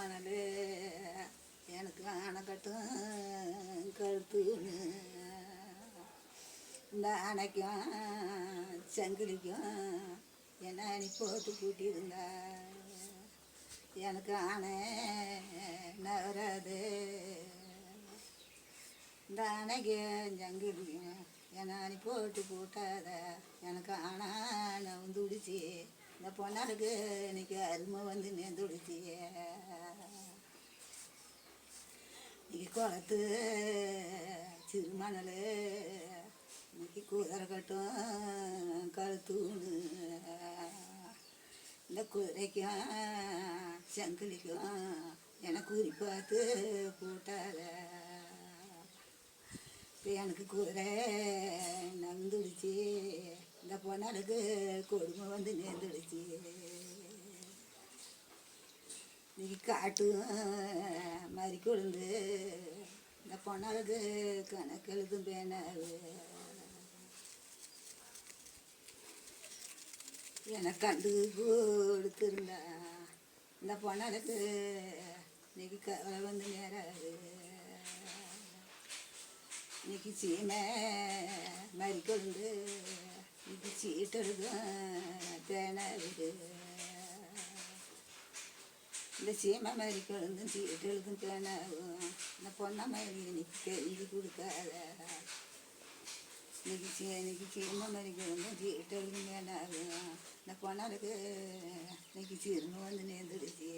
மணல் எனக்கு அணைக்கட்டும் கழுத்துன்னு இந்த அணைக்கும் சங்கிலிக்கும் என்ன நீ போட்டு கூட்டியிருந்த எனக்கு அணை நகராது. இந்த அணைக்கும் சங்கிலிக்கும் என்ன நீ போட்டு கூட்டாத எனக்கு அணை நவுந்துடிச்சு. இந்த பொண்ணாளுக்கு இன்னைக்கு அருமை வந்து நேர்ந்துடுச்சு. இன்னைக்கு குளத்து சிறுமணல் இன்னைக்கு குதிரை கட்டும் கழுத்துன்னு இந்த குதிரைக்கும் சங்கிலிக்கும் எனக்கு குறி பார்த்து கூட்டாத. இப்போ எனக்கு குதிரை நந்துடுச்சு. இந்த பொண்ணாளுக்கு கொடுமை வந்து நேர்ந்துடுச்சு. இன்னைக்கு காட்டு மாதிரி கொழுந்து இந்த பொண்ணாளுக்கு கணக்கெழுதும் பேனாவு. எனக்கு கண்டு கொடுத்துருந்தா இந்த பொண்ணாளுக்கு இன்னைக்கு கவலை வந்து நேராது. இன்னைக்கு சீமை மாதிரி கொழுந்து இன்னைக்கு சீட்டெழுதும் பேனாவுது. இந்த சீமை மாதிரி கொழுந்தும் சீட்டெழுதும் பேனாவும் இந்த பொண்ணை மாதிரி இன்னைக்கு தெரிஞ்சு கொடுக்காத. இன்னைக்கு சீமை மாதிரி கொழுந்தும் சீட்டெழுதும் பேனாவும் இந்த பொண்ணாளுக்கு இன்னைக்கு சிறுமை வந்து நேர்ந்துடுச்சு.